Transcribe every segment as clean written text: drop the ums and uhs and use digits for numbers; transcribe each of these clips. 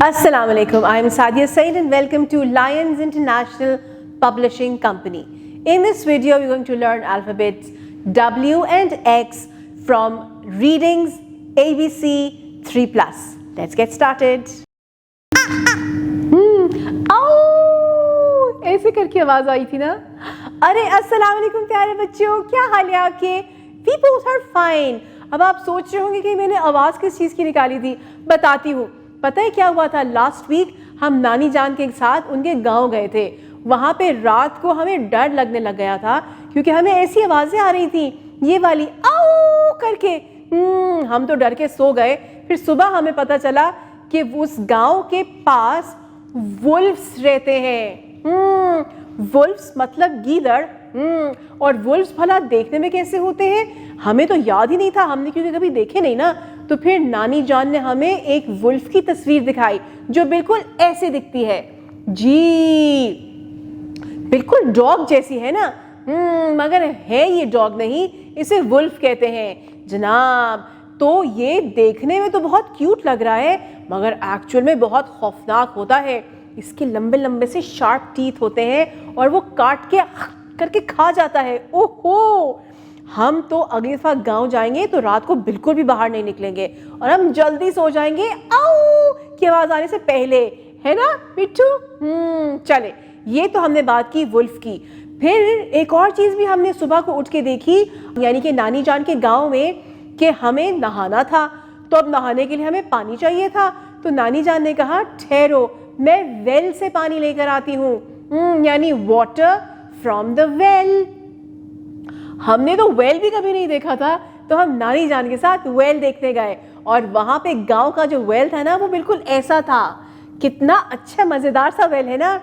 Assalamu alaikum. I am Sadia Said and welcome to Lions International Publishing Company. In this video, we're going to learn alphabets W and X from Readings ABC 3+. Let's get started. ऐसे करके आवाज आई थी ना। अरे अस्सलाम वालेकुम प्यारे बच्चों, क्या हाल है आपके? We both are fine. अब आप सोच रहे होंगे कि मैंने आवाज किस चीज की निकाली थी। बताती हूँ। पता है क्या हुआ था? लास्ट वीक हम नानी जान के साथ उनके गांव गए थे। वहाँ पे रात को हमें डर लगने लग गया था क्योंकि हमें ऐसी आवाज़ें आ रही थी, ये वाली आओ करके। हम तो डर के सो गए। फिर सुबह हमें पता चला कि उस गांव के पास वुल्फ्स रहते हैं। वुल्फ्स मतलब गीदड़। और वुल्फ्स भला देखने में कैसे होते हैं हमें तो याद ही नहीं था, हमने क्योंकि कभी देखे नहीं ना। तो फिर नानी जान ने हमें एक वुल्फ की तस्वीर दिखाई जो बिल्कुल ऐसे दिखती है जी, बिल्कुल डॉग जैसी है ना। मगर है ये डॉग नहीं, इसे वुल्फ कहते हैं जनाब। तो ये देखने में तो बहुत क्यूट लग रहा है मगर एक्चुअल में बहुत खौफनाक होता है। इसके लंबे लंबे से शार्प टीथ होते हैं और वो काट के करके खा जाता है। ओहो, हम तो अगली दफा गांव जाएंगे तो रात को बिल्कुल भी बाहर नहीं निकलेंगे और हम जल्दी सो जाएंगे आओ की आवाज आने से पहले, है ना मिट्टू? चले, ये तो हमने बात की वुल्फ की। फिर एक और चीज भी हमने सुबह को उठ के देखी, यानी कि नानी जान के गांव में, कि हमें नहाना था। तो अब नहाने के लिए हमें पानी चाहिए था। तो नानी जान ने कहा ठहरो, मैं वेल से पानी लेकर आती हूँ, यानी वाटर फ्रॉम द वेल। हमने तो वेल भी कभी नहीं देखा था, तो हम नानी जान के साथ वेल देखने गए और वहां पे गांव का जो वेल था ना वो बिल्कुल ऐसा था। कितना अच्छा मजेदार सा वेल है ना।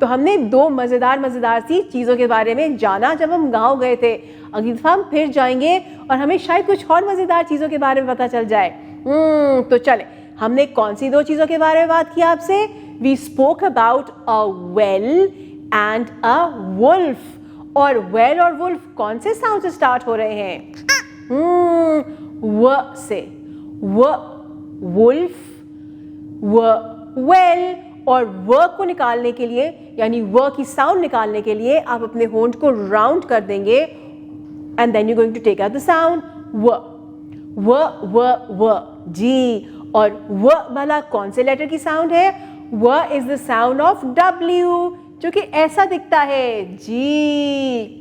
तो हमने दो मजेदार सी चीजों के बारे में जाना जब हम गांव गए थे। अगली दफा हम फिर जाएंगे और हमें शायद कुछ और मजेदार चीजों के बारे में पता चल जाए। तो चले, हमने कौन सी दो चीजों के बारे में बात की आपसे? We spoke about a well and a wolf. और वेल और वुल्फ कौन से साउंड से स्टार्ट हो रहे हैं? व से। व वुल्फ, व वेल। और व को निकालने के लिए, यानी व की साउंड निकालने के लिए आप अपने होंठ को राउंड कर देंगे and then you going to take out the sound व। व व व जी। और व वाला कौन से लेटर की साउंड है? व is the sound of W, जो कि ऐसा दिखता है जी।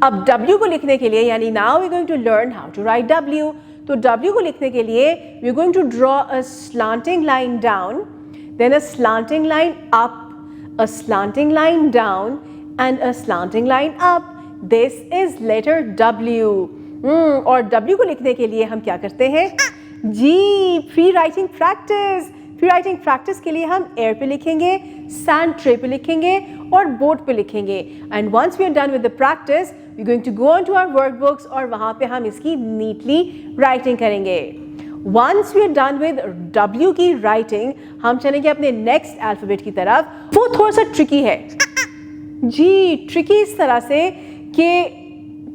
अब W को लिखने के लिए, यानी now we going to learn how to write W। तो W को लिखने के लिए we going to draw a slanting line down, then a slanting line up, a slanting line down and a slanting line up. This is letter W। और W को लिखने के लिए हम क्या करते हैं जी? Free writing practice. Free writing practice के लिए हम एयर पे लिखेंगे, सैंड ट्रे पे लिखेंगे और बोर्ड पे लिखेंगे। And once we are done with the practice we going to go on to our workbooks और वहां पे हम इसकी नीटली राइटिंग करेंगे। Once we are done with W की राइटिंग, हम चलेंगे अपने नेक्स्ट अल्फाबेट की तरफ। वो थोड़ा सा ट्रिकी है जी। ट्रिकी इस तरह से कि,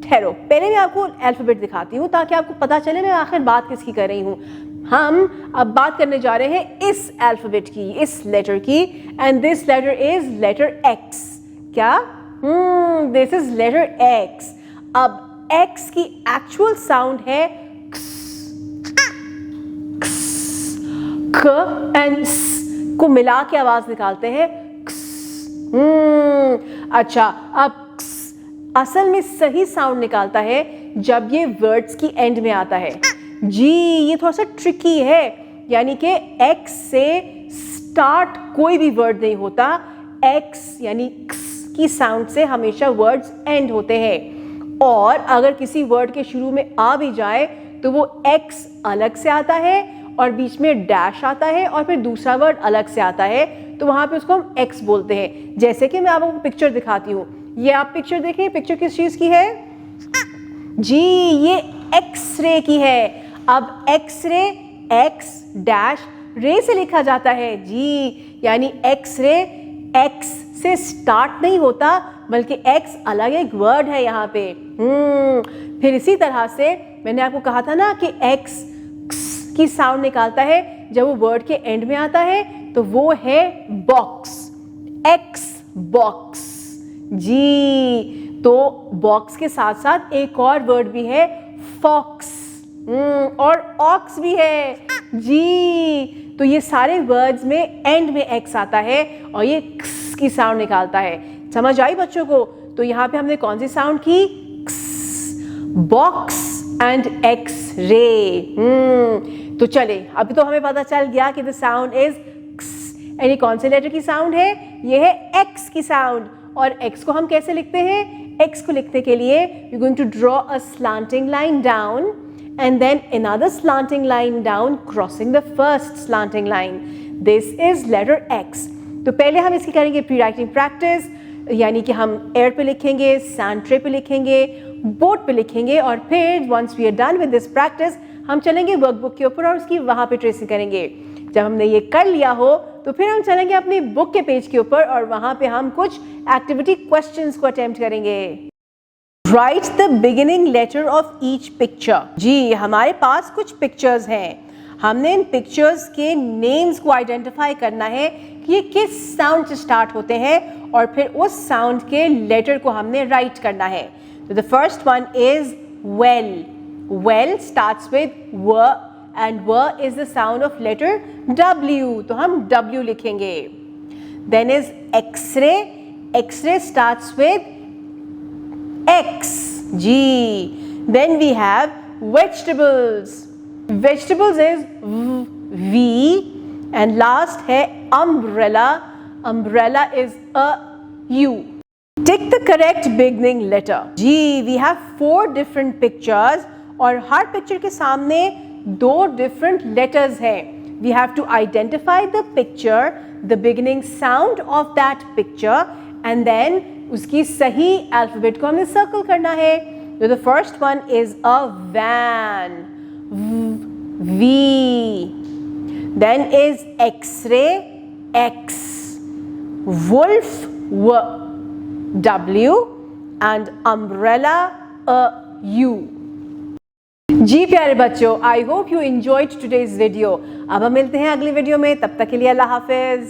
ठहरो, पहले मैं आपको अल्फाबेट दिखाती हूँ ताकि आपको पता चले मैं आखिर बात किसकी कर रही हूँ। हम अब बात करने जा रहे हैं इस अल्फाबेट की, इस लेटर की, and this letter is letter X। क्या? This is letter X। अब X की एक्चुअल साउंड है क एंड स को मिला के आवाज निकालते हैं अच्छा, अब असल में सही साउंड निकालता है जब ये वर्ड्स की एंड में आता है जी। ये थोड़ा सा ट्रिकी है, यानी कि X से स्टार्ट कोई भी वर्ड नहीं होता। X यानी क्स की साउंड से हमेशा वर्ड्स एंड होते हैं। और अगर किसी वर्ड के शुरू में आ भी जाए तो वो X अलग से आता है और बीच में डैश आता है और फिर दूसरा वर्ड अलग से आता है, तो वहां पे उसको हम X बोलते हैं। जैसे कि मैं आपको पिक्चर दिखाती हूँ, ये आप पिक्चर देखिए। पिक्चर किस चीज की है जी? ये एक्सरे की है। अब एक्सरे X डैश रे से लिखा जाता है जी, यानी एक्सरे X से स्टार्ट नहीं होता बल्कि X अलग एक वर्ड है यहाँ पे। फिर इसी तरह से मैंने आपको कहा था ना कि X की साउंड निकालता है जब वो वर्ड के एंड में आता है तो वो है बॉक्स, एक्स बॉक्स। जी, तो बॉक्स के साथ साथ एक और वर्ड भी है फॉक्स, और ऑक्स भी है। जी, तो ये सारे वर्ड्स में एंड में एक्स आता है और ये क्स की साउंड निकालता है। समझ आई बच्चों को? तो यहाँ पे हमने कौन सी साउंड की? Box and X ray. तो चले, अभी तो हमें पता चल गया कि द साउंड इज क्स। यानी कौन से लेटर की साउंड है? ये है एक्स की साउंड। और एक्स को हम कैसे लिखते हैं? एक्स को लिखने के लिए you going to draw a slanting line down and then another slanting line down crossing the first slanting line. This is letter X. तो पहले हम इसकी करेंगे प्री राइटिंग प्रैक्टिस, यानी कि हम एयर पे लिखेंगे, सैंड ट्रे पे लिखेंगे, बोर्ड पे लिखेंगे, और फिर once we are done with this practice हम चलेंगे वर्कबुक के ऊपर और उसकी वहाँ पे ट्रेसिंग करेंगे। जब हमने ये कर लिया हो तो फिर हम चलेंगे अपनी बुक के पेज के ऊपर और वहाँ पे हम कुछ एक्टिविटी क्वेश्चंस को अटेम्प्ट करेंगे। Write the beginning letter of each picture. जी, हमारे पास कुछ पिक्चर्स हैं। हमने इन पिक्चर्स के नेम्स को आइडेंटिफाई करना है कि ये किस साउंड से स्टार्ट होते हैं और फिर उस साउंड के लेटर को हमने राइट करना है। तो the first one is well. Well starts with व एंड व is the sound of letter W, तो हम W लिखेंगे। Then is X ray. X ray starts with X. G. Then we have vegetables. Vegetables is V. And last है umbrella. Umbrella is a U. Tick the correct beginning letter. G. We have 4 different pictures और हर picture के सामने 2 different letters हैं. We have to identify the picture, the beginning sound of that picture, and then उसकी सही alphabet को हमने circle करना है। तो the first one is a van, V. Then is X ray, X. Wolf, व, W, एंड अम्ब्रेला, अ, U। जी प्यारे बच्चों, I hope you enjoyed today's video. अब हम मिलते हैं अगली वीडियो में, तब तक के लिए अल्लाह हाफिज।